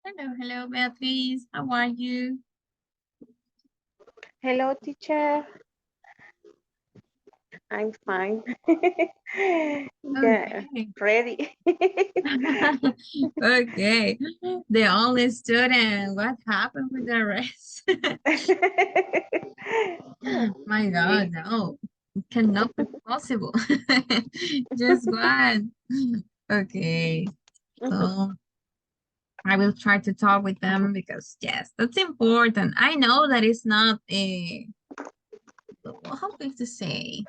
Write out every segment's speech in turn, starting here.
Hello, hello, Beatriz. How are you? Hello, teacher. I'm fine. Yeah, Okay. ready. Okay. The only student. What happened with the rest? My God, Okay. no. It cannot be possible. Just one. Okay. So I will try to talk with them because yes, that's important. I know that it's not a how can to say?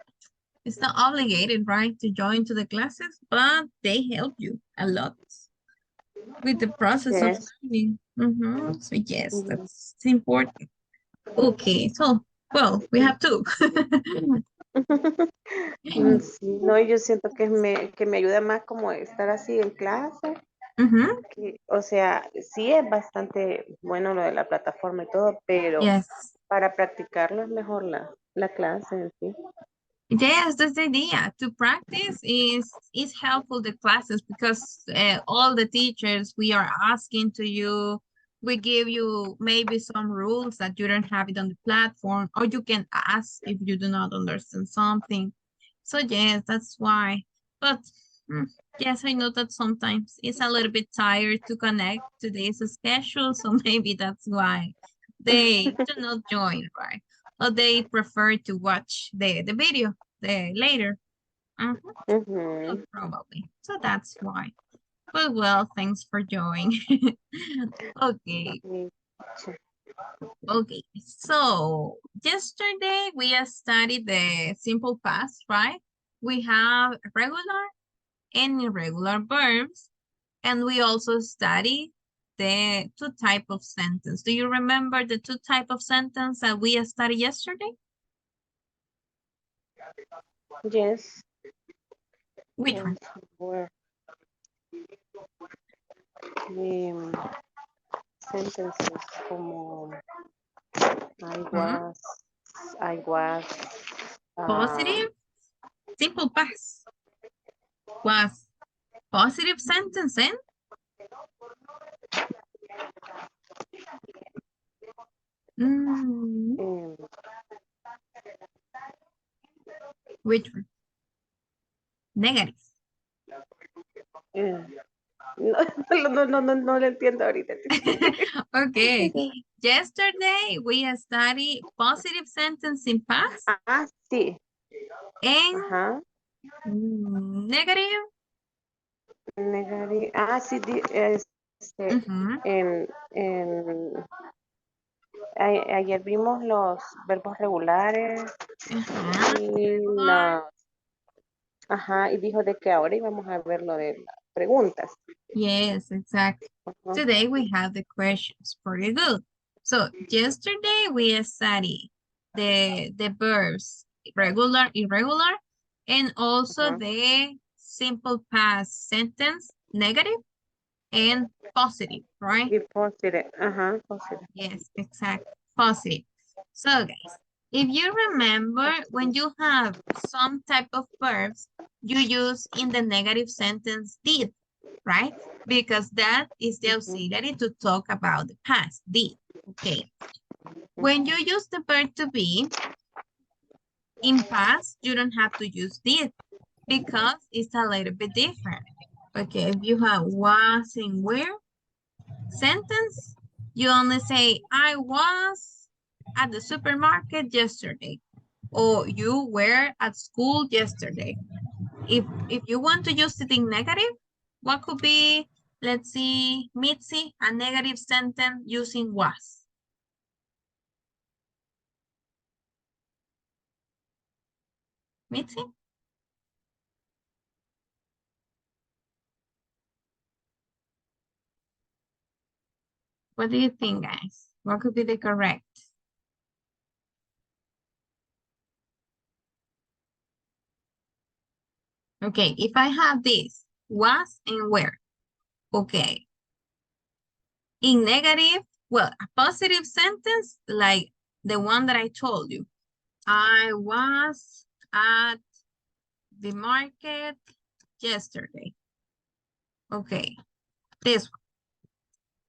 It's not obligated, right, to join to the classes, but they help you a lot with the process of Yes. learning. So yes, Mm. that's important. Okay, so well, we have two. Sí, no, yo siento que me ayuda más como estar así en clase. Mhm. O sea, sí es bastante bueno lo de la plataforma y todo, pero Yes. para practicarlo es mejor la clase en sí. Yes, that's the idea. To practice is helpful the classes because all the teachers we are asking to you, we give you maybe some rules that you don't have it on the platform, or you can ask if you do not understand something. So yes, that's why. But mm, yes, I know that sometimes it's a little bit tired to connect to this schedule, so maybe that's why they do not join, right? Or they prefer to watch the video later. Mhm, Ujú. probably. So that's why. But well, thanks for joining. Okay, Sí. okay. So yesterday we studied the simple past, right? We have regular and irregular verbs, and we also study the two type of sentence. Do you remember the two type of sentence that we studied yesterday? Yes. Which one? Were um, sentences como Hmm? I was, um, Positive, simple past was positive sentence, eh? Mm, um, which one? Negative. eh, no, no le entiendo ahorita. Okay. Yesterday we studied positive sentence in past Ah, sí. and Ajá. negative. Negativo. Ah, sí, Mhm. en, ayer vimos los verbos regulares Uh-huh. y Regular. ajá, y dijo de que ahora íbamos a ver lo de las preguntas. Yes, exactly. Ajá, Today we have the questions. Pretty good. So yesterday we studied the verbs regular, irregular, and also ajá. the simple past sentence, negative and positive, right? Y posible, ajá, posible. Yes, exactly. Positive. So guys, if you remember when you have some type of verbs, you use in the negative sentence did, right? Because that is the Ujú, auxiliary to talk about the past, did. Okay. When you use the verb to be in past, you don't have to use did because it's a little bit different. Okay, if you have was and where sentence, you only say, I was at the supermarket yesterday, or you were at school yesterday. If you want to use it in negative, what could be, let's see, Mitzi, a negative sentence using was. Mitzi, what do you think, guys? What could be the correct? Okay, if I have this, was and where. Okay, in negative, well, a positive sentence like the one that I told you. I was at the market yesterday. Okay, this one.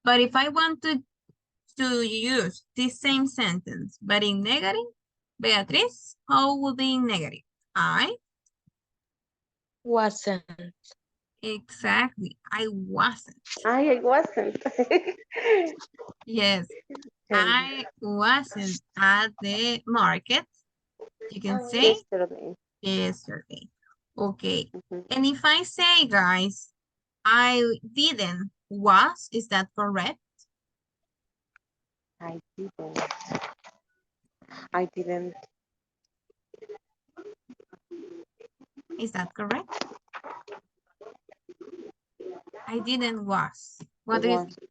But if I want to use this same sentence, but in negative, Beatriz, how would be in negative? I, Wasn't. exactly, I wasn't. I wasn't. Yes, I wasn't at the market. You can say Yesterday. yesterday. Okay. Mhm. And if I say, guys, I didn't was, is that correct? I didn't. I didn't Is that correct? I didn't was. What do you was. think?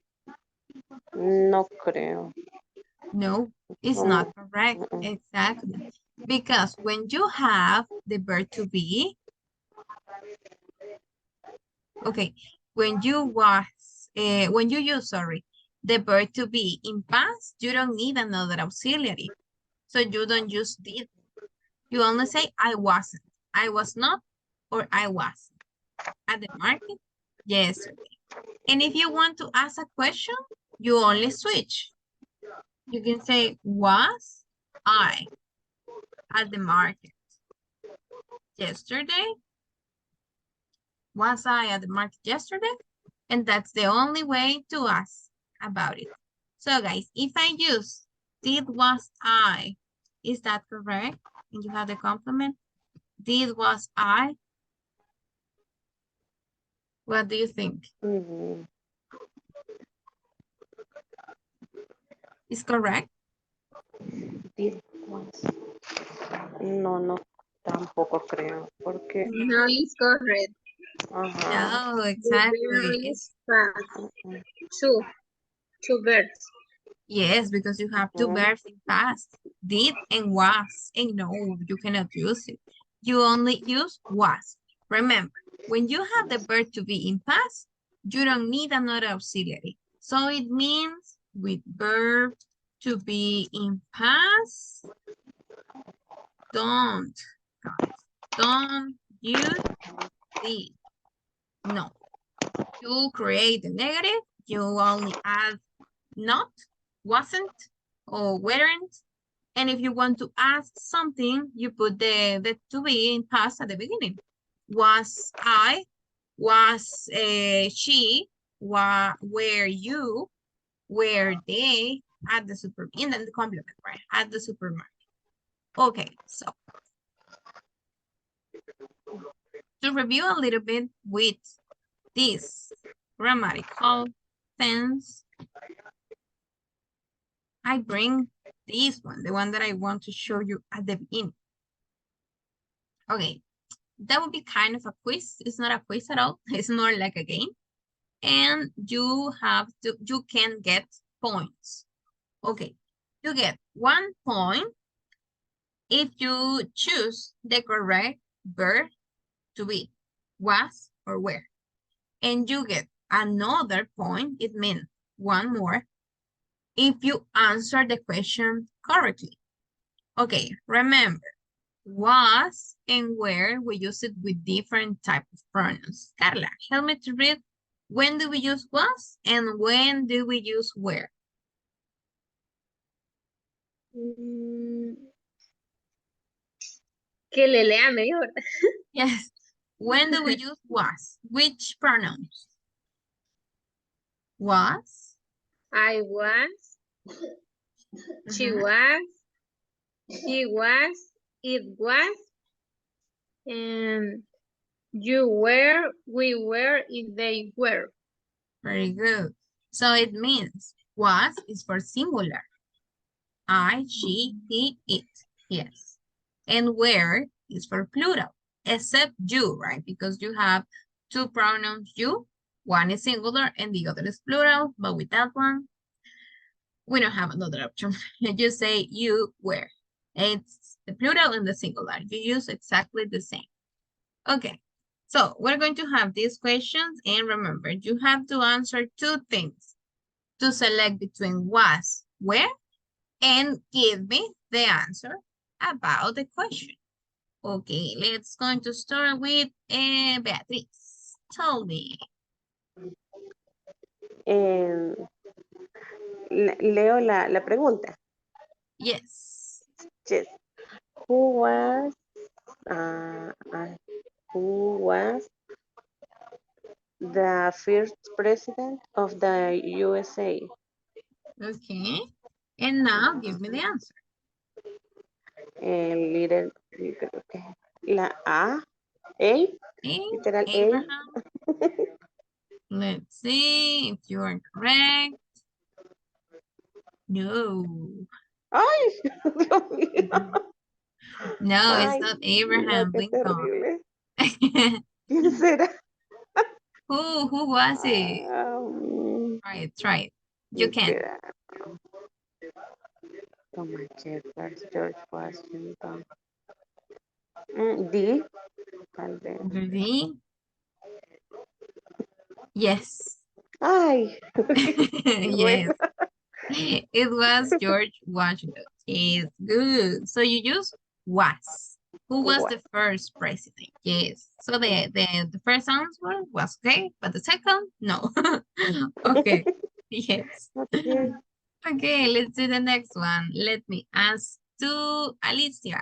No creo. No, it's Mm, not correct. mm. Exactly. Because when you have the verb to be, okay, when you use, sorry, the verb to be in past, you don't need another auxiliary. So you don't use did. You only say I wasn't, I was not, or I was at the market yesterday. And if you want to ask a question, you only switch. You can say was I at the market yesterday? Was I at the market yesterday? And that's the only way to ask about it. So guys, if I use did was I, is that correct? And you have the complement. Did was I. What do you think? Mhm. Is correct? Did was. No, no, tampoco creo. Porque, No, No, it's correct. ajá. no, The exactly. verb is past. Two. Two verbs. Yes, because you have two Ujú. verbs in past, did and was, and no, you cannot use it. You only use was. Remember, when you have the verb to be in past, you don't need another auxiliary. So it means with verb to be in past, don't, guys, don't use did. No, you create the negative, you only add not, wasn't, or weren't. And if you want to ask something, you put the to be in past at the beginning. Was I, was she, were you, were they at the and then the complement, right? At the supermarket. Okay, so to review a little bit with this grammatical sense, I bring this one, the one that I want to show you at the beginning. Okay, that would be kind of a quiz. It's not a quiz at all. It's more like a game. And you can get points. Okay, you get 1 point if you choose the correct verb to be, was or were. And you get another point, it means 1 more, if you answer the question correctly. Okay, remember, was and where we use it with different type of pronouns. Carla, help me to read. When do we use was and when do we use where? Mm, que le lea mejor. Yes. When do we use was? Which pronouns? Was. I was, she was, he was, it was, and you were, we were, if they were. Very good. So it means was is for singular. I, she, he, it. Yes. And where is for plural, except you, right? Because you have two pronouns you. One is singular and the other is plural. But with that one, we don't have another option. You just say you were. It's the plural and the singular. You use exactly the same. Okay. So we're going to have these questions. And remember, you have to answer two things to select between was, where, and give me the answer about the question. Okay, let's going to start with Beatriz. Tell me. leo la pregunta. Yes. Yes. Who was, uh, uh, who was the first president of the USA? Okay. And now give me the answer. Little, creo que la A, A, literal A. Abraham. Let's see if you are correct. No. ¡Ay! Dios mío. No, it's Ay, not no, Abraham qué Lincoln. terrible. ¿Quién será? Who was it? Ah, Try it. You can. espera. Thomas Jefferson, George Washington. D, tal vez. Ready? Yes. Ay, qué Yes. bueno. It was George Washington. Yes, good. So you use was. Who was What? the first president? Yes. So the first answer was okay, but the second, no. Okay. Yes. Okay. Okay, let's do the next one. Let me ask to Alicia.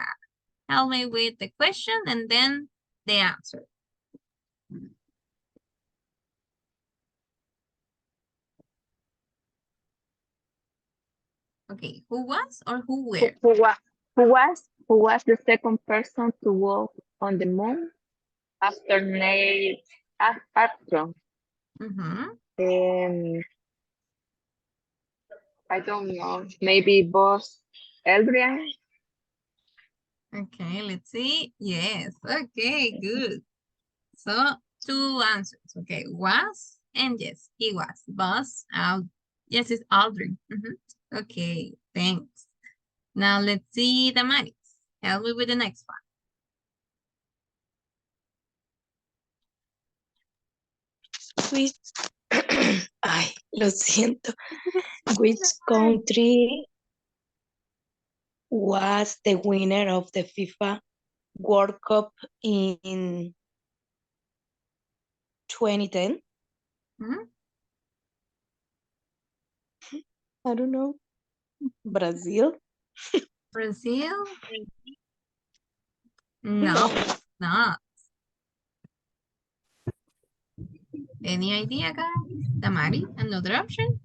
Help me with the question and then the answer. Okay, who was or who Who, were? who, wa- who was the second person to walk on the moon after Neil Armstrong? Mm-hmm. I don't know. Maybe Buzz Aldrin? Okay, let's see. Yes. Okay, good. So two answers. Okay, was and yes, he was. Buzz Al. Yes, it's Aldrin. Okay, thanks. Now let's see the Maris. Help me with the next one. Which, ay, lo siento. Which country was the winner of the FIFA World Cup in 2010? Mhm. I don't know. Brazil? Brazil? No, not. Any idea, guys? Tamari, another option?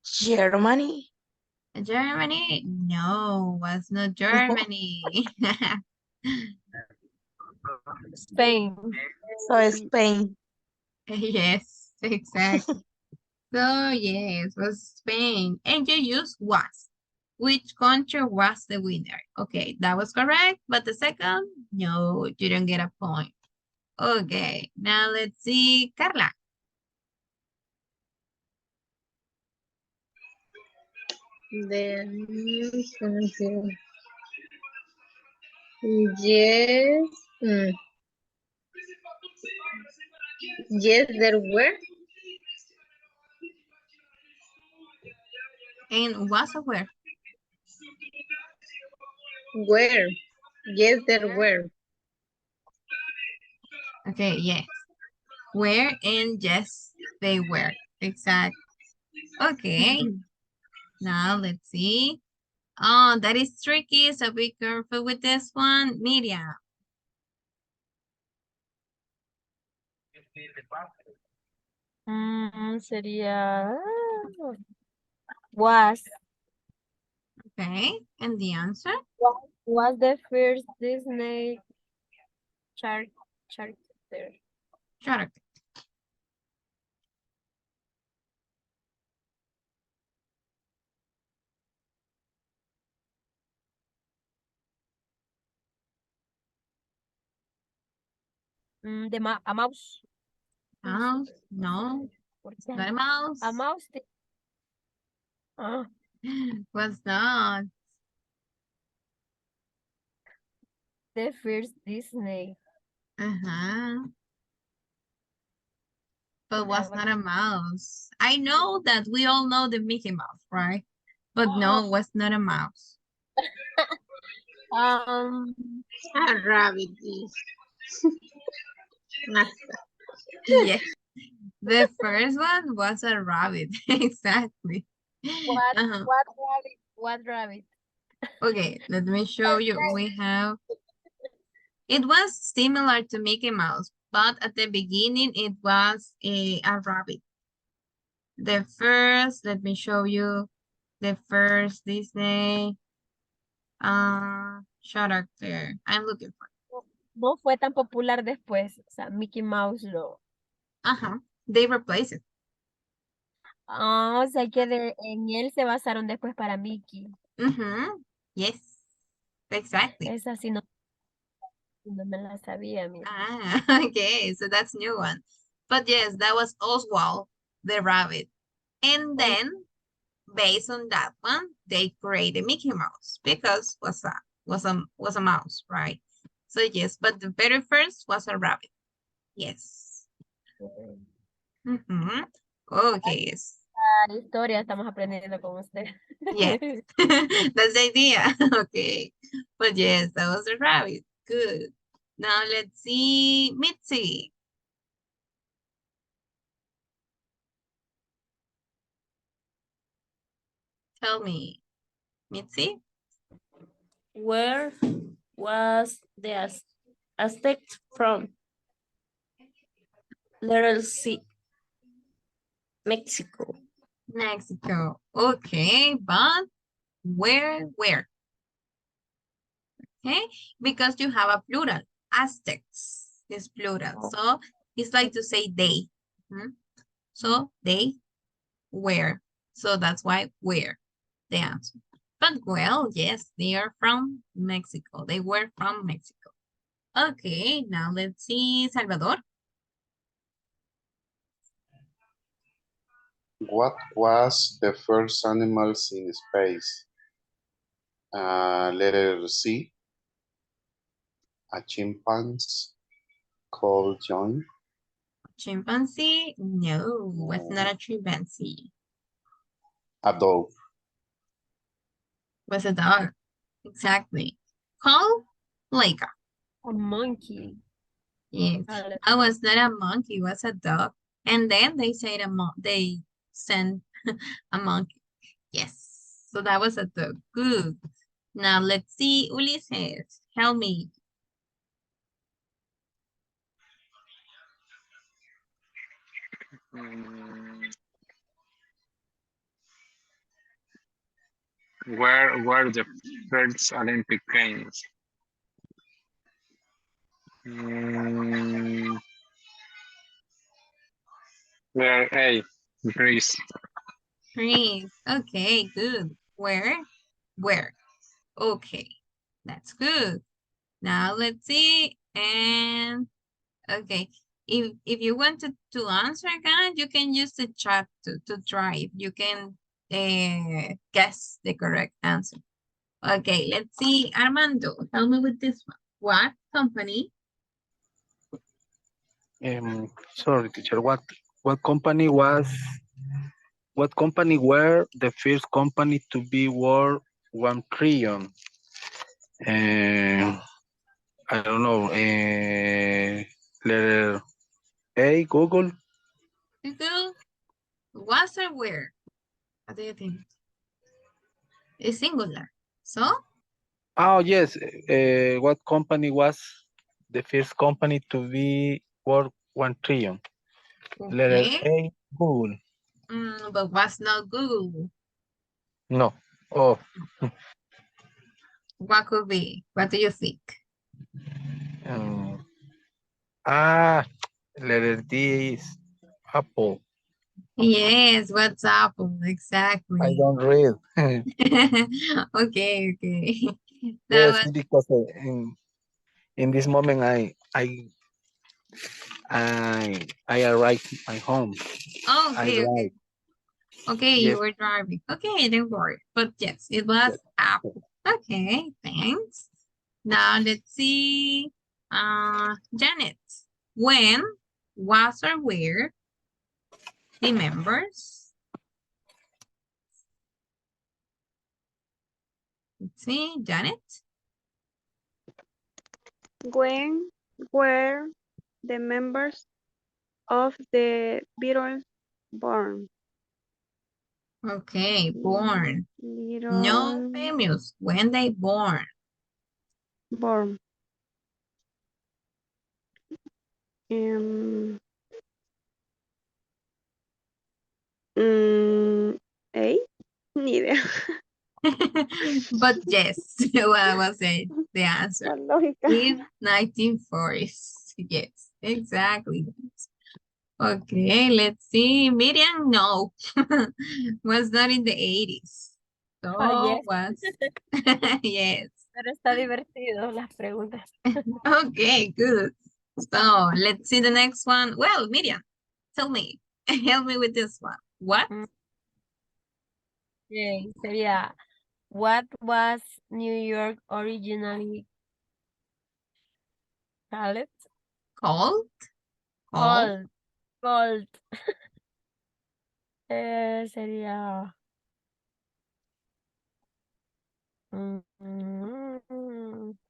Germany? Germany? No, was not Germany. Spain. So Spain. Yes, exactly. So yes, was Spain. And you use was. Which country was the winner? Okay, that was correct. But the second, no, you don't get a point. Okay, now let's see. Carla. Then, yes. Yes, there were. And was or where? Where? Yes, there were. Okay, yes. Where and yes, they were. Exactly. Okay, now let's see. Oh, that is tricky, so be careful with this one. Miriam. Sería was Okay, and the answer? was the first Disney char character. Character. A mouse. Mouse? No, What is not a that? mouse. A mouse. Ah, Was not. the first Disney. Uh-huh. But Don't was have not a a mouse. I know that we all know the Mickey Mouse, right? But no, was not a mouse. A rabbit is. Yes. The first one was a rabbit. Exactly. What Uh-huh. what rabbit? What rabbit? Okay, let me show you. We have, it was similar to Mickey Mouse, but at the beginning it was a rabbit. The first, let me show you the first Disney character. I'm looking for. No fue tan popular después. O sea, Mickey Mouse no. Uh-huh. They replaced it. Ah, o sea que en él se basaron después para Mickey. Yes, exactly. Esa sí no me la sabía, mira. Ah, okay, so that's new one. But yes, that was Oswald the rabbit. And then based on that one, they created Mickey Mouse because was a mouse, right? So yes, but the very first was a rabbit. Yes. Okay, yes. La historia estamos aprendiendo con usted. Yes. That's the idea. Okay. But yes, that was a rabbit. Good. Now let's see Mitzi. Tell me, Mitzi. Where was the Aztec from? Letter C. Mexico. Mexico. Okay, but where? Okay, because you have a plural. Aztecs is plural. So it's like to say they. So they were. So that's why where the answer. But well, yes, they are from Mexico. They were from Mexico. Okay, now let's see Salvador. What was the first animals in space? Letter C. A chimpanzee called John. Chimpanzee? No, it's not a chimpanzee. A dog. Was a dog. Exactly. Called Laika. A monkey. Yes, I was not a monkey, it was a dog. And then they said they sent a monkey. Yes, so that was a dog. Good. Now let's see, Ulises, help me. Where were the first Olympic Games? Where A, Greece. Greece. Okay, good. Where? Where? Okay, that's good. Now let's see. And okay, if you want to answer, guys, you can use the chat to try if you can guess the correct answer. Okay, let's see. Armando, help me with this one. What company? Sorry, teacher. What company were the first company to be worth 1 trillion? I don't know. Letter A, Google. Google? Was or where? What do you think? It's singular. So? Oh, yes. What company was the first company to be worth 1 trillion? Letter Okay. A, Google. But was not Google. No. Oh, What could be? What do you think? letter D is Apple. Yes, what's Apple? I Exactly. don't read. Okay. That Yes, was because in this moment I arrived my home. I okay. drive. Okay, you Yes. were driving. Okay, don't worry. But yes, it was Yes. Apple. Okay, thanks. Now let's see. Janet, when, was, or where the members? Let's see, Janet. When were the members of the Beatles born? Okay, born. No Little famous. When they born. born. Um, ¿Eh? Ni idea. But yes, what was it? The answer. La lógica. In 1940s. Yes, exactly. Okay, let's see. Miriam, no. Was not in the 80s. So Oh, yes, was, yes. pero está divertido las preguntas. Okay, good. So let's see the next one. Well, Miriam, tell me, help me with this one. What? Okay, sería, what was New York originally called? Called? Called? Called, called. Sería...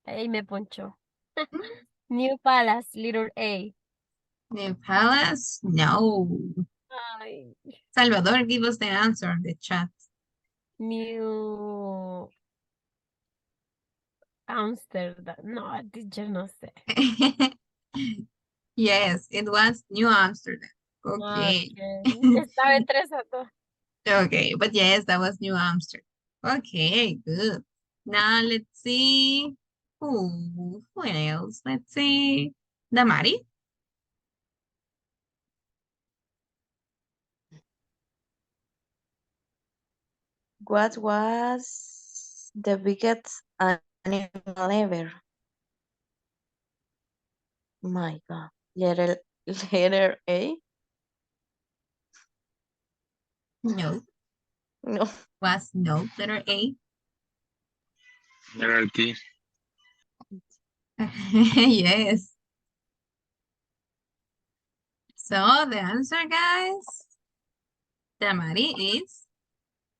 ahí me poncho. New Palace, little A. New Palace? No. Ay, Salvador, give us the answer in the chat. New Amsterdam. No, yo no sé. Yes, it was New Amsterdam. Okay. Okay. Estaba entre esas dos. Okay, but yes, that was New Amsterdam. Okay, good. Now let's see. Who else? Let's see. Damari? What was the biggest animal ever? My God. Letter A? No. No. Was no, letter A. Letter D. Yes. So the answer, guys, Damari is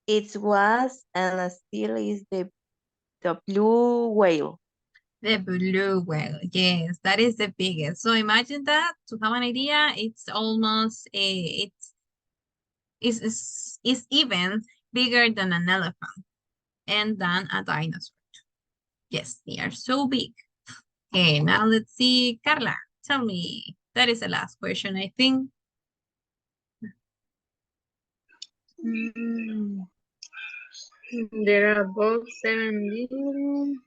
It was and still is the blue whale. the blue whale. Yes, that is the biggest. So imagine that to have an idea, it's almost it's even bigger than an elephant and than a dinosaur. Yes, they are so big. Okay, now let's see, Carla, tell me. That is the last question, I think. There are above 7 million.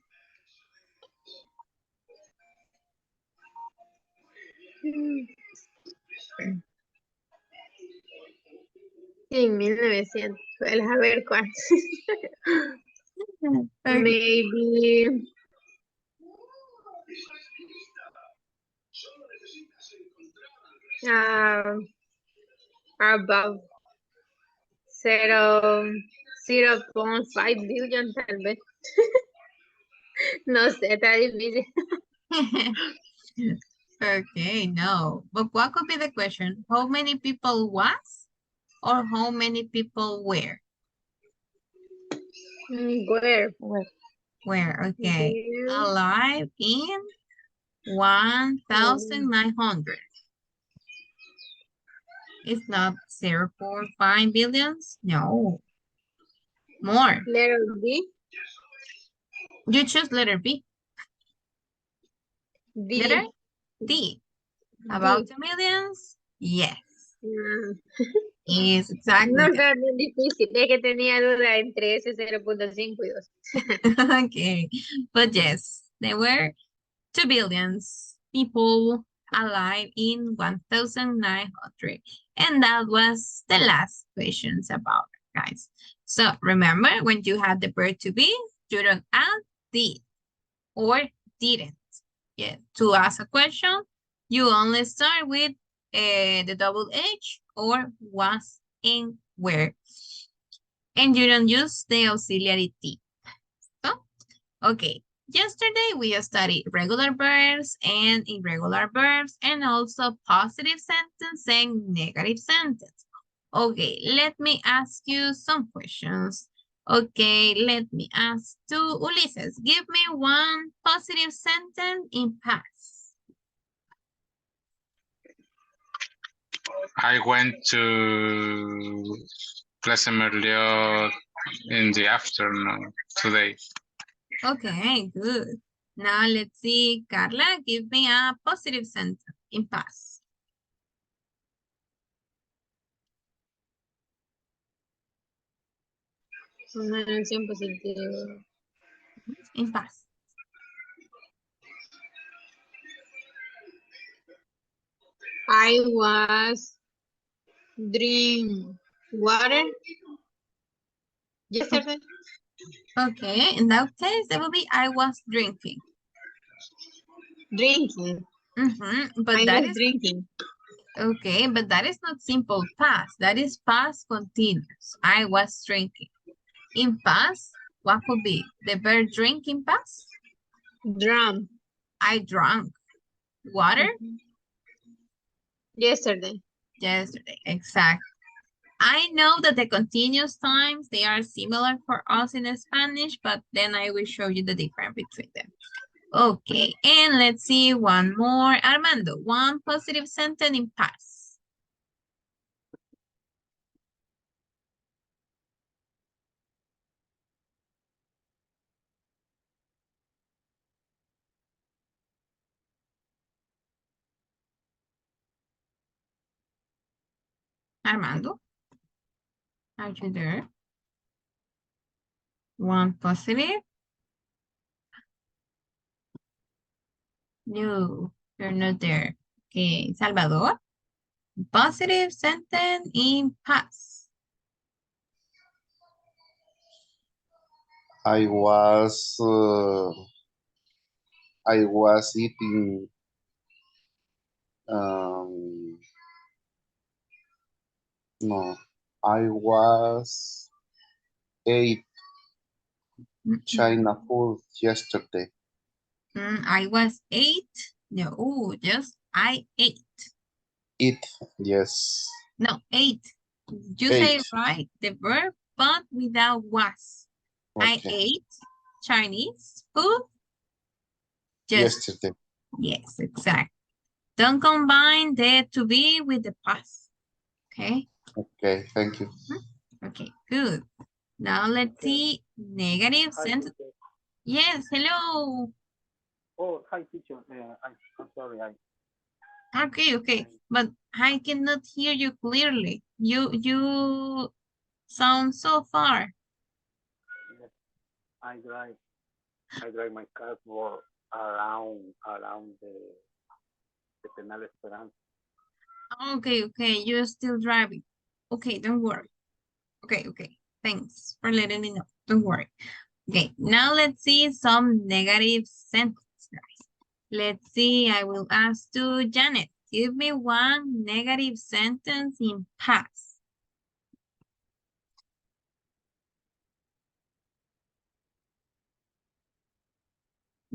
En 1900. A ver cuál. Okay. Maybe about 0.5 billion tal vez. No sé, está difícil. Okay, no. But what could be the question? How many people was or how many people were? Where? Were, okay. There. Alive in 1,900. It's not 0.5 billions? No. More. Letter B. You choose letter B. D. Letter D. About 2 millions? Yes. Is exactly No that. está bien difícil, es que tenía duda entre ese 0.5 y 2. Okay, but yes, there were 2 billions people alive in 1,900. And that was the last questions about it, guys. So remember, when you have the verb to be, you don't add did or didn't. Yeah, to ask a question, you only start with the double H or was and where. And you don't use the auxiliary T. So, okay. Yesterday, we studied regular verbs and irregular verbs and also positive sentence and negative sentence. Okay, let me ask you some questions. Okay, let me ask to Ulises. Give me one positive sentence in past. I went to Plaza Merliot in the afternoon today. Okay, good. Now let's see, Carla, give me a positive sentence in past. Una oración positiva. In past. I was drink water yesterday. Okay, in that case, that will be I was drinking. Drinking. But I that was is drinking. okay, but that is not simple past. That is past continuous. I was drinking. In past, what could be? The verb drink in past? Drum. I drank. Water? Yesterday. Yesterday, exact. I know that the continuous times, they are similar for us in Spanish, but then I will show you the difference between them. Okay, and let's see one more. Armando, one positive sentence in past. Armando, are you there? One positive. No, you're not there. Okay, Salvador, positive sentence in past. I was eating no, I was ate China food yesterday. I was 8. No, just I ate. Eat, yes. No, 8. You say Ate. right, the verb, but without was. I Okay. ate Chinese food Yesterday. Yes, exactly. Don't combine the to be with the past. Okay. Okay, thank you. Okay, good. Now let's see negative sentence. Yes, hello. Oh, hi, teacher. I'm sorry. Okay, but I cannot hear you clearly. You sound so far. I drive my car for around the Penal Esperanza. Okay, you're still driving. Okay, don't worry. Okay. Thanks for letting me know. Don't worry. Okay, now let's see some negative sentences, guys. Let's see, I will ask to Janet. Give me one negative sentence in past.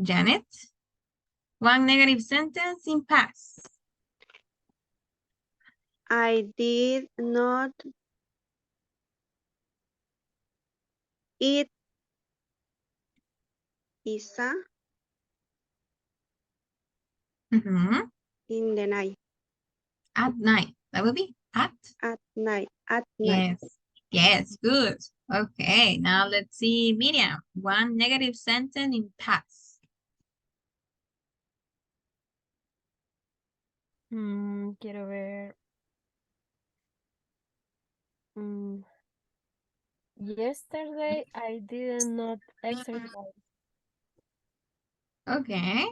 Janet, one negative sentence in past. I did not eat pizza in the night. At night. That would be at? At night. At night. Yes, good. Okay, now let's see, Miriam. One negative sentence in past. Quiero ver. Yesterday I did not exercise. Okay,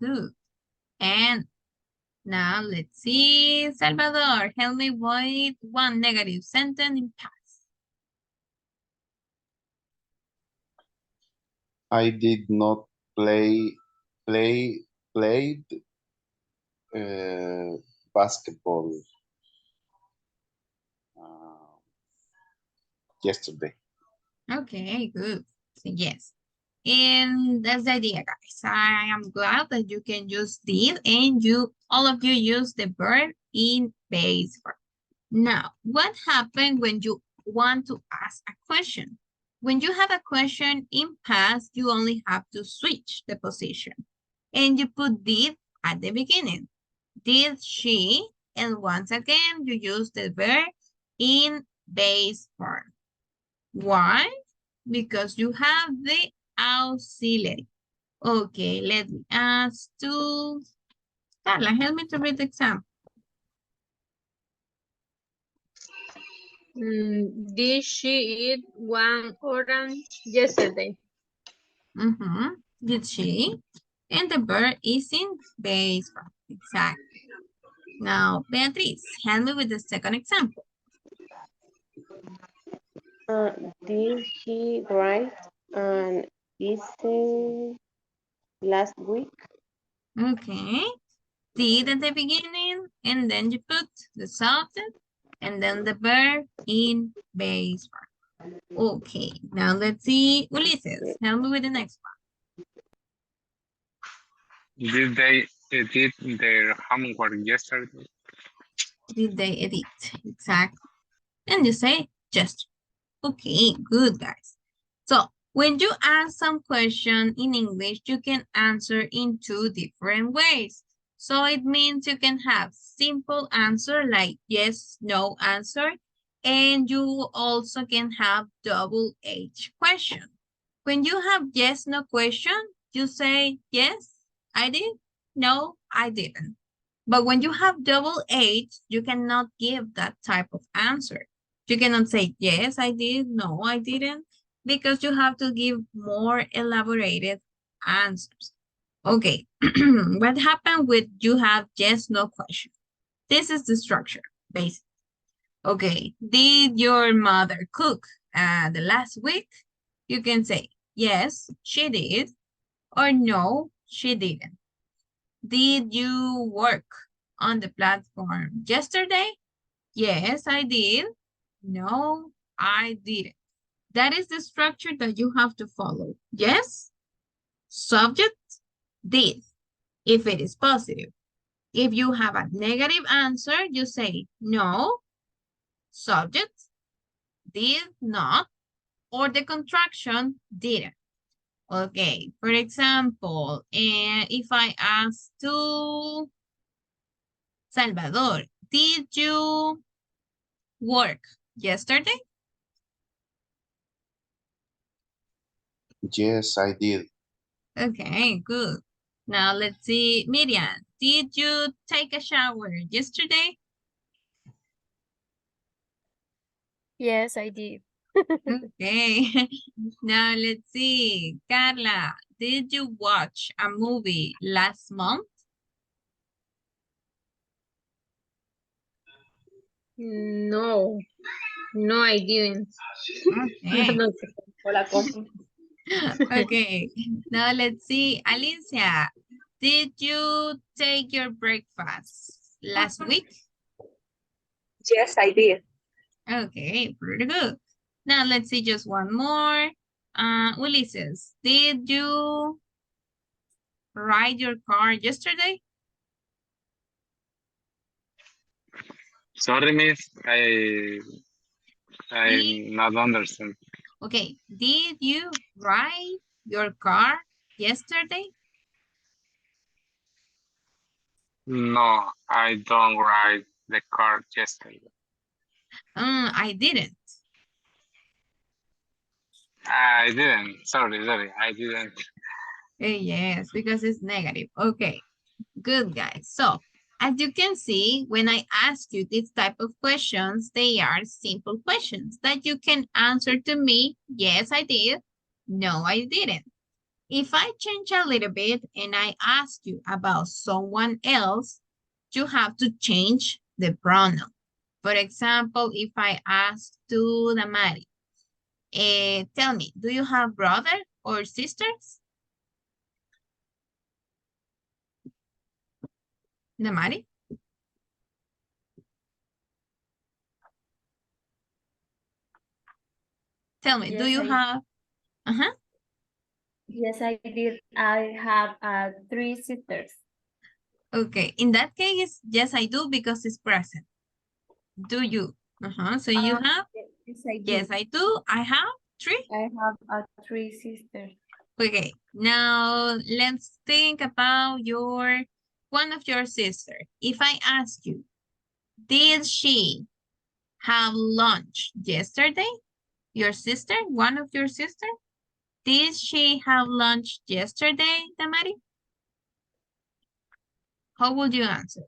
good. And now let's see, Salvador, help me with one negative sentence in past. I did not played basketball yesterday. Okay, good. So yes. And that's the idea, guys. I am glad that you can use did and all of you use the verb in base form. Now, what happens when you want to ask a question? When you have a question in past, you only have to switch the position. And you put did at the beginning. Did she And once again, you use the verb in base form. Why? Because you have the auxiliary. Okay, let me ask to Carla, help me to read the example. Did she eat one orange yesterday? Did she? And the verb is in base form. Exactly. Now, Beatriz, help me with the second example. Did she write an essay last week? Okay. Did at the beginning, and then you put the subject, and then the verb in base form. Okay, now let's see. Ulises, help me with the next Did they edit their homework yesterday? one. Did they edit? Exactly. And you say just. Okay, good guys. So when you ask some question in English, you can answer in two different ways. So it means you can have simple answer like yes, no answer. And you also can have double H question. When you have yes, no question, you say yes, I did. No, I didn't. But when you have double H, you cannot give that type of answer. You cannot say, yes, I did, no, I didn't, because you have to give more elaborated answers. Okay, what happened with you have yes, no question? This is the structure, basically. Okay, did your mother cook the last week? You can say, yes, she did, or no, she didn't. Did you work on the platform yesterday? Yes, I did. No, I didn't. That is the structure that you have to follow. Yes, subject, did, if it is positive. If you have a negative answer, you say no, subject, did not, or the contraction didn't. Okay, for example, if I ask to Salvador, did you work yesterday? Yes, I did. Okay, good. Now let's see, Miriam, did you take a shower yesterday? Yes, I did. Okay. Now let's see, Carla, did you watch a movie last month? No, no, I didn't. Okay. No sé. Hola, compu. Okay. Now let's see, Alicia, did you take your breakfast last week? Yes, I did. Okay, pretty good. Now let's see just one more. Ulises, did you ride your car yesterday? Sorry, miss. Did, not understand. okay, did you ride your car yesterday? No, I don't ride the car yesterday. I didn't. I didn't. Sorry, I didn't. Yes, because it's negative. Okay, good guys. So as you can see, when I ask you this type of questions, they are simple questions that you can answer to me. Yes, I did. No, I didn't. If I change a little bit and I ask you about someone else, you have to change the pronoun. For example, if I ask to Damari, tell me, do you have brother or sisters? Damari? Tell me, do Yes, you have? yes, I did. I have three sisters. Okay, in that case, yes, I do because it's present. Do you? So you have? Yes, I do. Yes, I do. I have three. I have three sisters. Okay, now let's think about one of your sister. If I ask you, Did she have lunch yesterday? Your sister, one of your sister? Did she have lunch yesterday, Damari? How would you answer?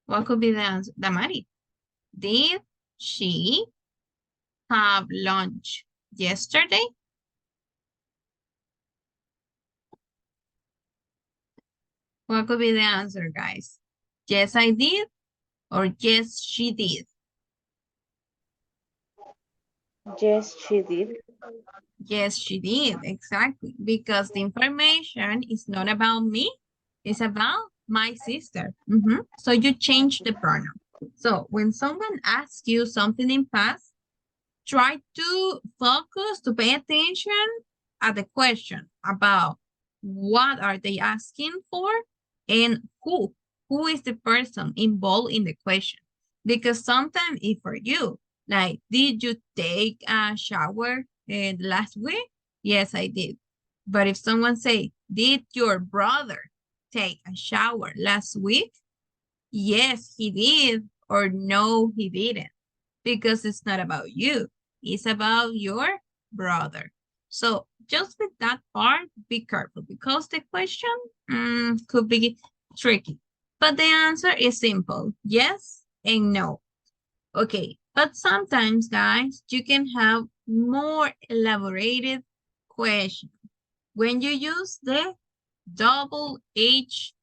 What could be the answer? Damari, did she have lunch yesterday? What could be the answer, guys? Yes, I did, or yes, she did. Yes, she did. Yes, she did, exactly. Because the information is not about me, it's about my sister. So you change the pronoun. So when someone asks you something in past, try to focus, to pay attention at the question about what are they asking for and who is the person involved in the question. Because sometimes if for you, like, did you take a shower last week? Yes, I did. But if someone say, did your brother take a shower last week? Yes, he did, or no, he didn't, because it's not about you. It's about your brother. So just with that part, be careful because the question could be tricky. But the answer is simple, yes and no. Okay, but sometimes, guys, you can have more elaborated question when you use the double H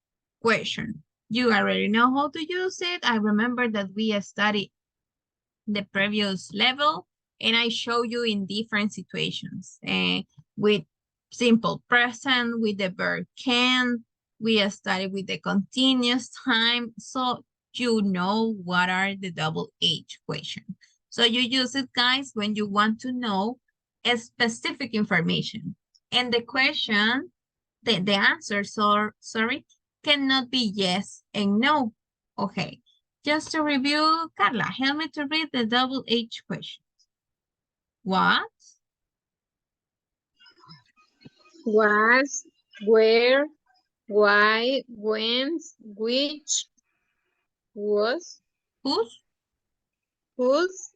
question. You already know how to use it. I remember that we studied the previous level and I show you in different situations with simple present, with the verb can, we study with the continuous time, so you know what are the double H question. So you use it, guys, when you want to know a specific information. And the question, the answer, sorry, cannot be yes and no. Okay, just to review, Carla, help me to read the double H questions. What? Was, where, why, whence, which, was, Whose? whose,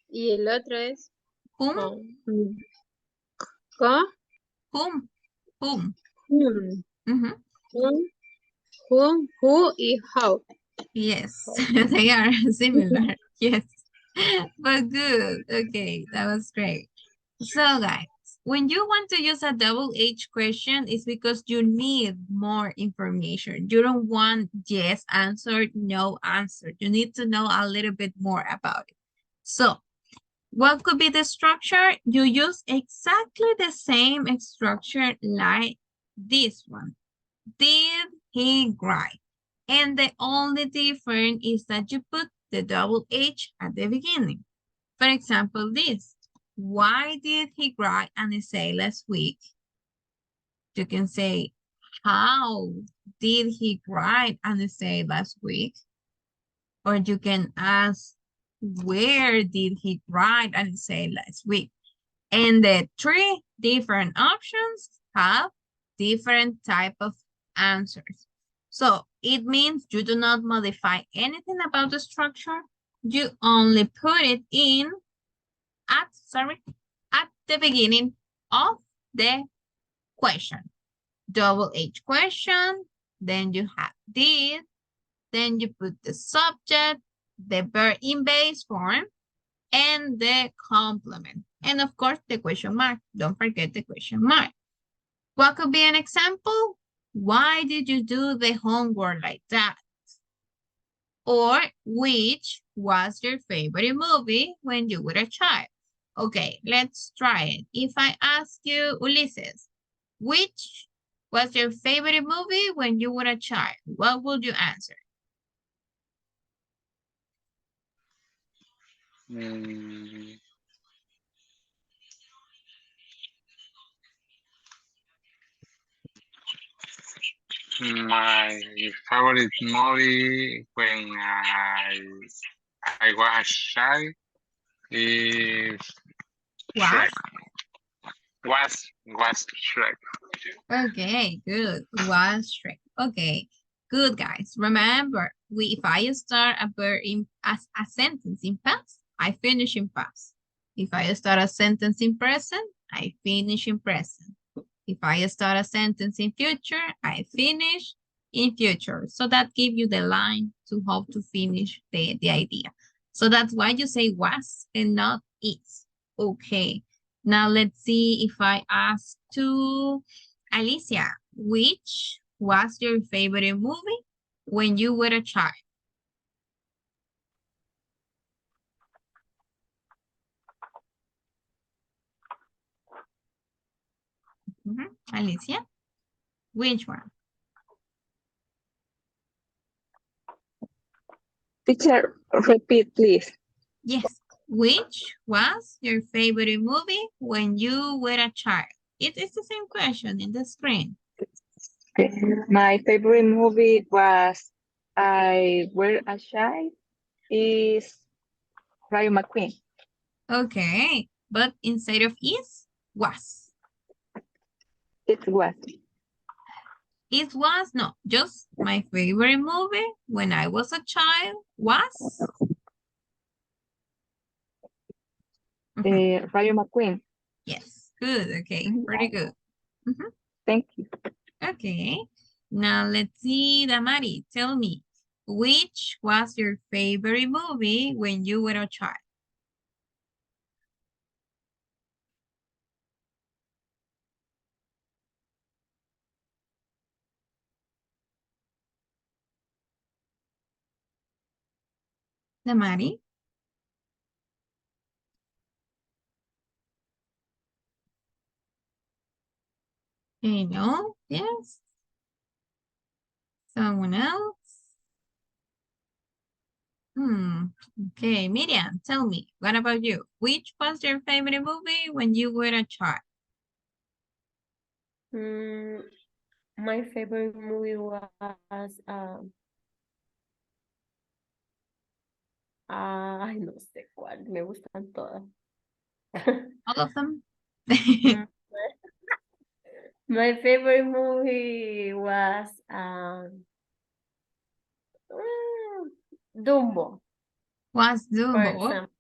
y el otro es Whom? con, Whom? Whom? whom, Mm-hmm. who, y how. Yes, they are similar. Yes, but good. Okay, that was great. So, guys, when you want to use a double H question, it's because you need more information. You don't want yes answer, no answer. You need to know a little bit more about it. So, what could be the structure? You use exactly the same structure like this one. Did he cry? And the only difference is that you put the double H at the beginning. For example, this. Why did he cry? And you say last week. You can say, how did he cry? And you say last week. Or you can ask, where did he cry? And you say last week. And the three different options have different type of answers. So it means you do not modify anything about the structure. You only put it in at the beginning of the question. Double H question, then you have did, then you put the subject, the verb in base form, and the complement. And of course, the question mark. Don't forget the question mark. What could be an example? Why did you do the homework like that? Or which was your favorite movie when you were a child? Okay, let's try it. If I ask you, Ulises, which was your favorite movie when you were a child? What would you answer? Mm, My favorite movie when I was a child is Was? Was Shrek. Okay, good. Was Shrek. Okay, good guys. Remember, if I start a verb in as a sentence in past, I finish in past. If I start a sentence in present, I finish in present. If I start a sentence in future, I finish in future. So that gives you the line to how to finish the idea. So that's why you say was and not is. Okay. Now let's see if I ask to Alicia, which was your favorite movie when you were a child? Alicia, which one? Teacher, repeat, please. Yes. Which was your favorite movie when you were a child? It is the same question in the screen. My favorite movie was I Were a Child is Rayo McQueen. Okay, but instead of is, was. It was. It was, no, just my favorite movie when I was a child was. Rayo McQueen. Yes, good, okay, pretty good. Thank you. Okay, now let's see, Damari, tell me, which was your favorite movie when you were a child? Damari? Okay, no? Yes? Someone else? Okay, Miriam, tell me, what about you? Which was your favorite movie when you were a child? My favorite movie was ay, no sé cuál, me gustan todas. All of them? My favorite movie was Dumbo, Was for Dumbo. example.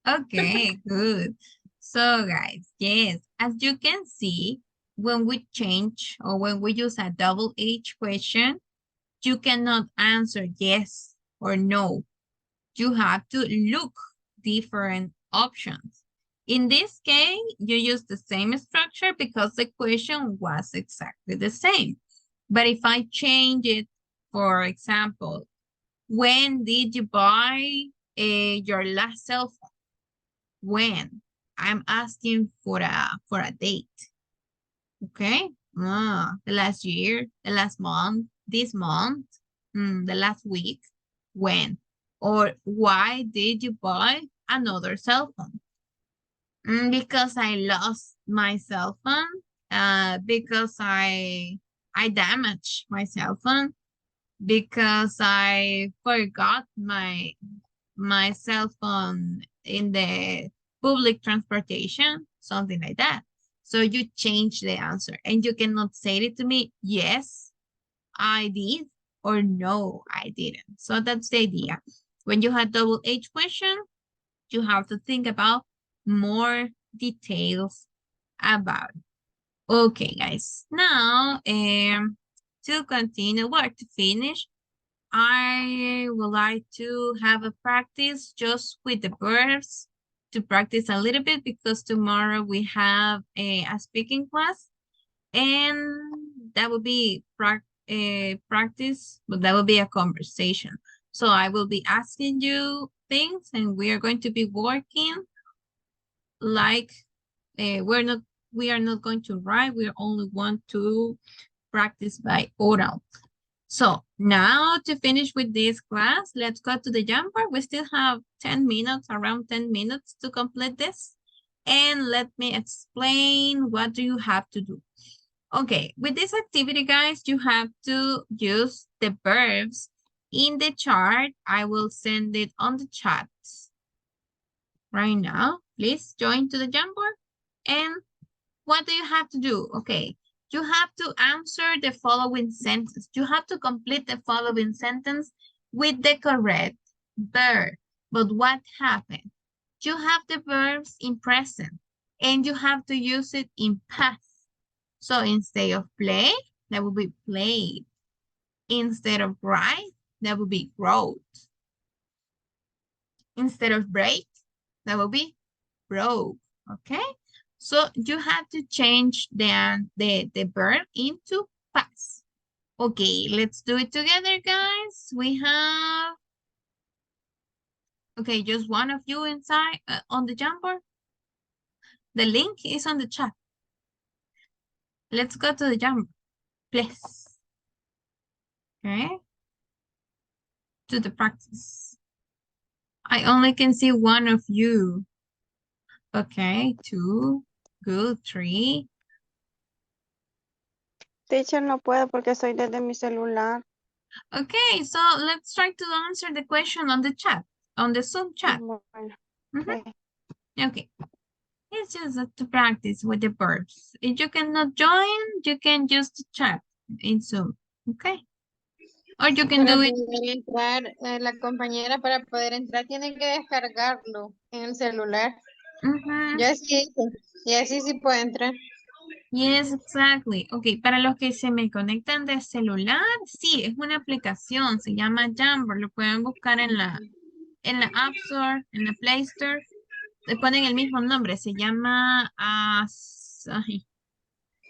Okay, good. So guys, yes, as you can see, when we change or when we use a double H question, you cannot answer yes or no. You have to look different options. In this case, you use the same structure because the question was exactly the same. But if I change it, for example, when did you buy your last cell phone? When? I'm asking for a date. Okay? The last year, the last month, this month, the last week. When? Or why did you buy another cell phone? Because I lost my cell phone. Because I damaged my cell phone. Because I forgot my cell phone in the public transportation, something like that. So you change the answer and you cannot say it to me, yes, I did, or no, I didn't. So that's the idea. When you have double H question, you have to think about more details about it. Okay, guys. Now, to continue or to finish, I would like to have a practice just with the verbs to practice a little bit because tomorrow we have a speaking class and that will be practice, but that will be a conversation. So I will be asking you things and we are going to be working like we are not going to write, we only want to practice by oral. So now to finish with this class, let's go to the Jamboard. We still have 10 minutes, around 10 minutes to complete this. And let me explain what do you have to do. Okay, with this activity, guys, you have to use the verbs in the chart. I will send it on the chat right now. Please join to the Jamboard. And what do you have to do? Okay, you have to answer the following sentence. You have to complete the following sentence with the correct verb. But what happened? You have the verbs in present and you have to use it in past. So instead of play, that would be played. Instead of write, that would be wrote. Instead of break, that would be broke. Okay? So you have to change the verb into past. Okay, let's do it together, guys. We have, okay, just one of you inside on the Jamboard. The link is on the chat. Let's go to the Jamboard, please. Okay. To the practice. I only can see one of you. Okay, 2, good, 3. Teacher, no puedo porque estoy desde mi celular. Okay, so let's try to answer the question on the chat, on the Zoom chat. Bueno, Mhm. Okay, it's just to practice with the verbs. If you cannot join, you can just chat in Zoom, okay? Or you can Para do it. poder entrar, la compañera para poder entrar tiene que descargarlo en el celular. Mhm. Yo así hice, y así sí puede entrar. Yes, exactly. Ok, para los que se me conectan de celular, sí, es una aplicación, se llama Jamboard, lo pueden buscar en la App Store, en la Play Store, le ponen el mismo nombre, se llama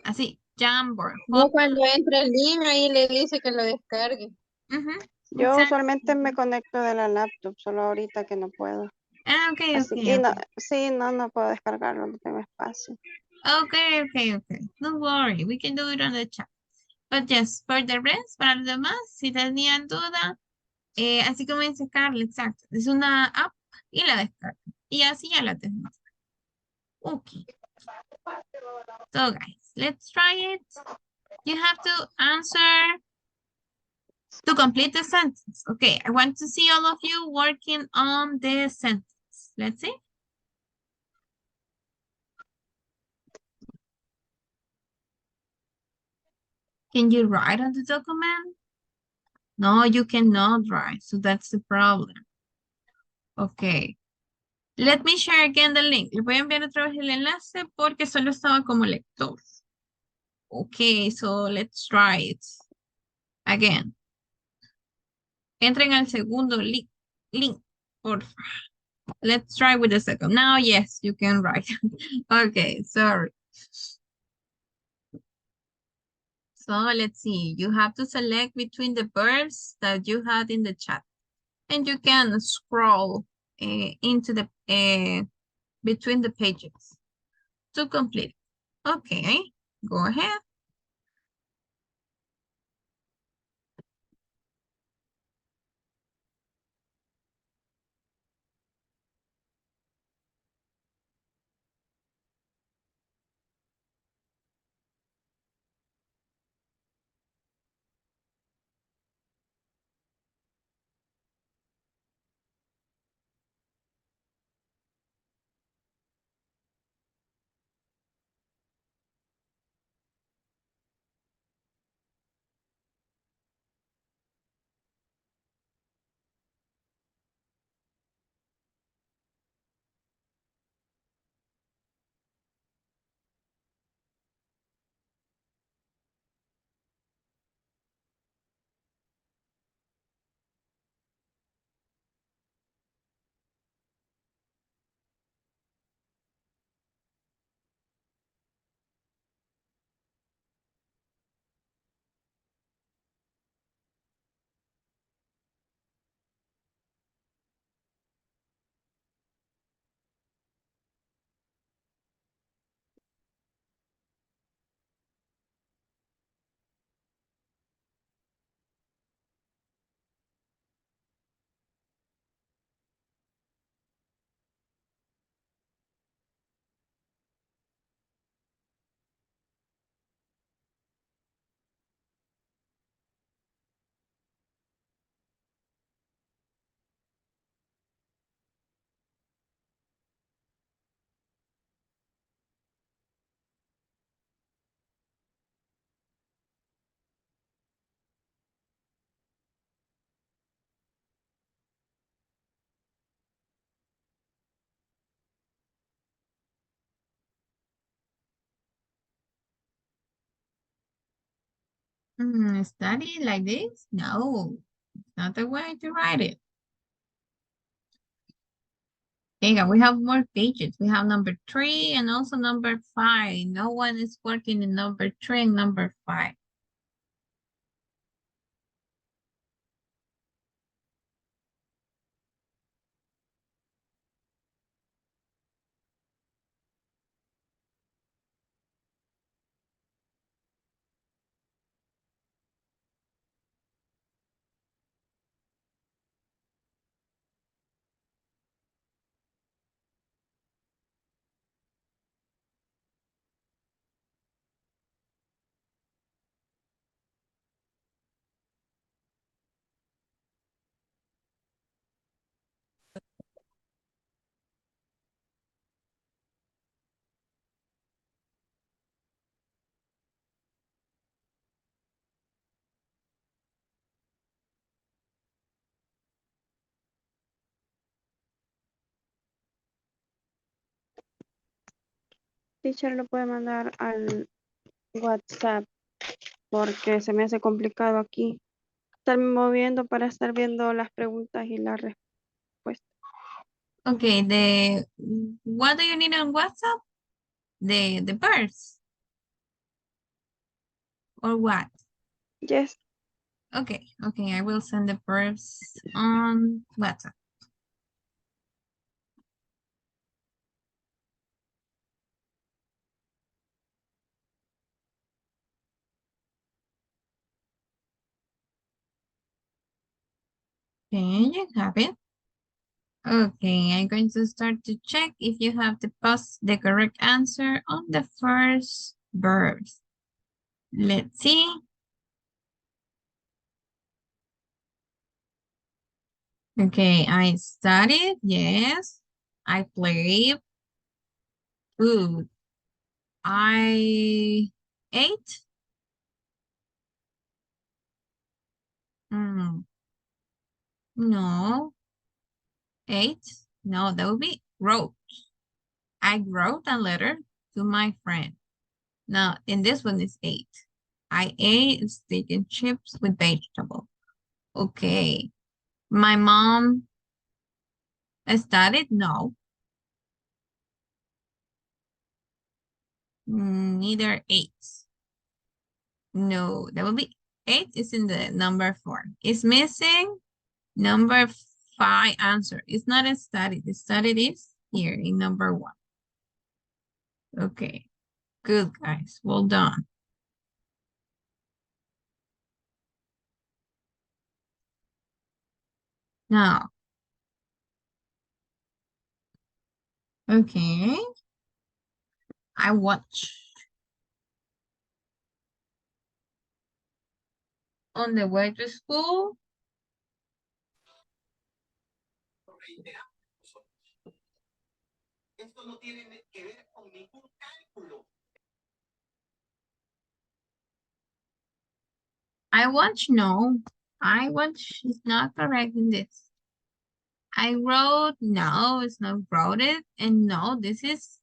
así, Jamboard. Yo cuando entra el link ahí le dice que lo descargue. yo usualmente me conecto de la laptop, solo ahorita que no puedo. Ah, ok, Así ok, que ok. no, sí, no puedo descargarlo, no tengo espacio. Okay, okay, okay. Don't worry, we can do it on the chat. But yes, for the rest, para los demás, si tenían duda, así como dice Carla, exacto, es una app y la descargan. Y así ya la tenemos. Okay. So guys, let's try it. You have to answer to complete the sentence. Okay, I want to see all of you working on the sentence. Let's see. Can you write on the document? No, you cannot write, so that's the problem. Okay. Let me share again the link. Le voy a enviar otra vez el enlace porque solo estaba como lector. Okay, so let's try it again. Entren al segundo link, por favor. Let's try with the second. Now, yes, you can write. Okay, sorry. So let's see. You have to select between the verbs that you had in the chat. And you can scroll into the between the pages to complete. Okay, go ahead. Study like this? No, not the way to write it. Okay, we have more pages. We have number 3 and also number 5. No one is working in number 3 and number 5. Teacher lo puede mandar al WhatsApp porque se me hace complicado aquí estarme moviendo para estar viendo las preguntas y las respuestas. Okay, what do you need on WhatsApp? The birds? Or what? Yes. Okay, I will send the birds on WhatsApp. Okay, you have it. Okay, I'm going to start to check if you have the correct answer on the first verse. Let's see. Okay, I studied, yes. I played. Food. I ate. Mm, no. Ate? No, that would be wrote. I wrote a letter to my friend. Now, in this one is ate. I ate steak and chips with vegetable. Okay. My mom studied? No. Neither ate. No, that would be 8 is in the number 4. It's missing number 5 answer. It's not a study. The study is here in number 1. Okay. Good, guys. Well done. Now, okay. I watch on the way to school. I watch, no. I watch is not correct in this. I wrote, no, it's not wrote it. And no, this is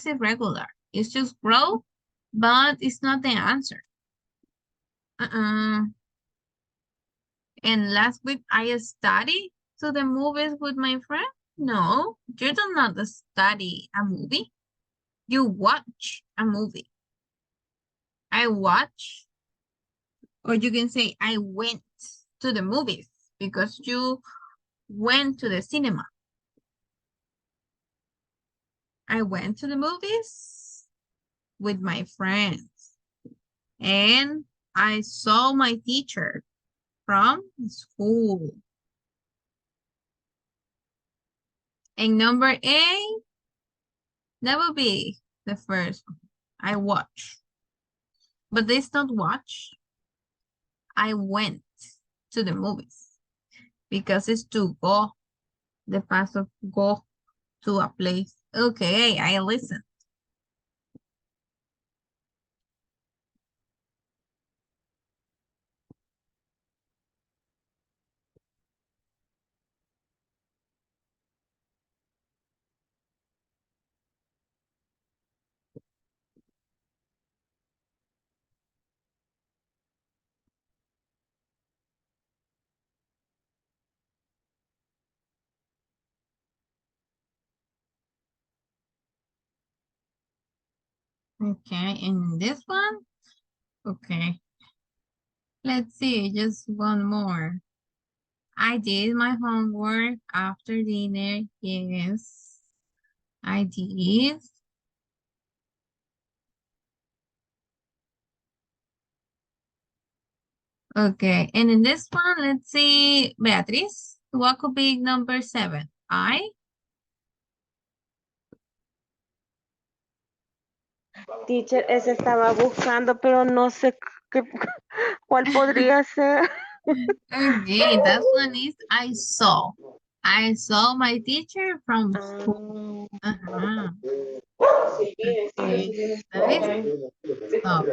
irregular. It's just wrote, but it's not the answer. And last week I studied to the movies with my friend. No, you do not study a movie. You watch a movie. I watch, or you can say I went to the movies because you went to the cinema. I went to the movies with my friends and I saw my teacher from school. And number 8, that will be the first one. I watch. But this not watch. I went to the movies because it's to go, the past of go to a place. Okay, I listen. Okay, and this one? Okay. Let's see, just one more. I did my homework after dinner. Yes, I did. Okay, and in this one, let's see, Beatriz, what could be number 7? I? Teacher, ese estaba buscando, pero no sé qué, cuál podría ser. Okay, that one is I saw. I saw my teacher from school. Uh-huh. Okay, that is saw.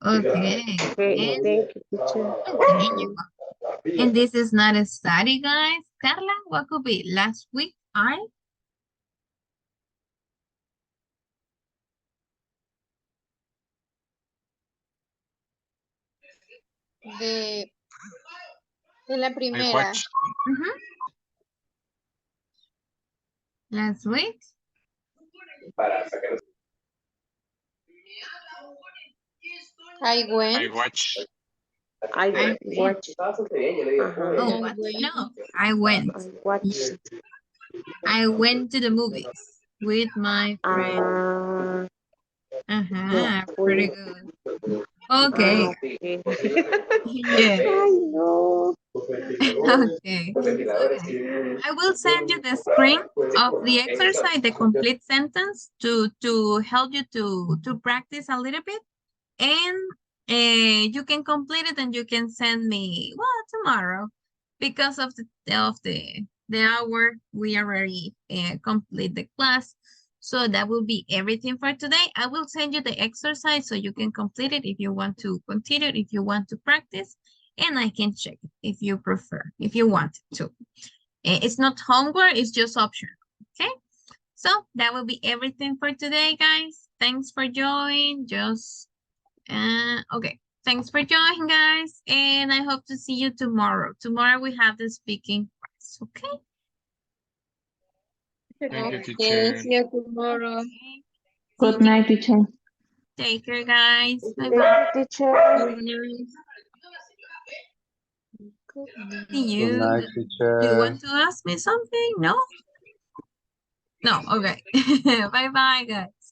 Okay, Okay, and thank you, teacher. okay, and this is not a study, guys. Carla, what could be? Last week, I? De, de la I primera. watched. Mm-hmm. Last week? I went. I watched. I I went. watch. Uh-huh. Oh, I what? went. No, I went. I watch. I went to the movies with my friend. Yo Uh-huh, pretty fui. good. Okay. Okay. Yes. Ay, no. Okay. So guys, I will send you the screen of the exercise, the complete sentence to help you to practice a little bit, and you can complete it and you can send me tomorrow because of the hour we already complete the class. So that will be everything for today. I will send you the exercise so you can complete it if you want to continue, if you want to practice, and I can check it if you prefer, if you want to. It's not homework, it's just optional, okay? So that will be everything for today, guys. Thanks for joining. Okay. Thanks for joining, guys, and I hope to see you tomorrow. Tomorrow we have the speaking class, okay? Thank you, Okay, teacher. see you tomorrow. Okay. Good night, teacher. Take care, guys. Thank Bye-bye. you, teacher. See Good you. night, Do you teacher. want to ask me something? No? No, okay. Bye-bye, guys.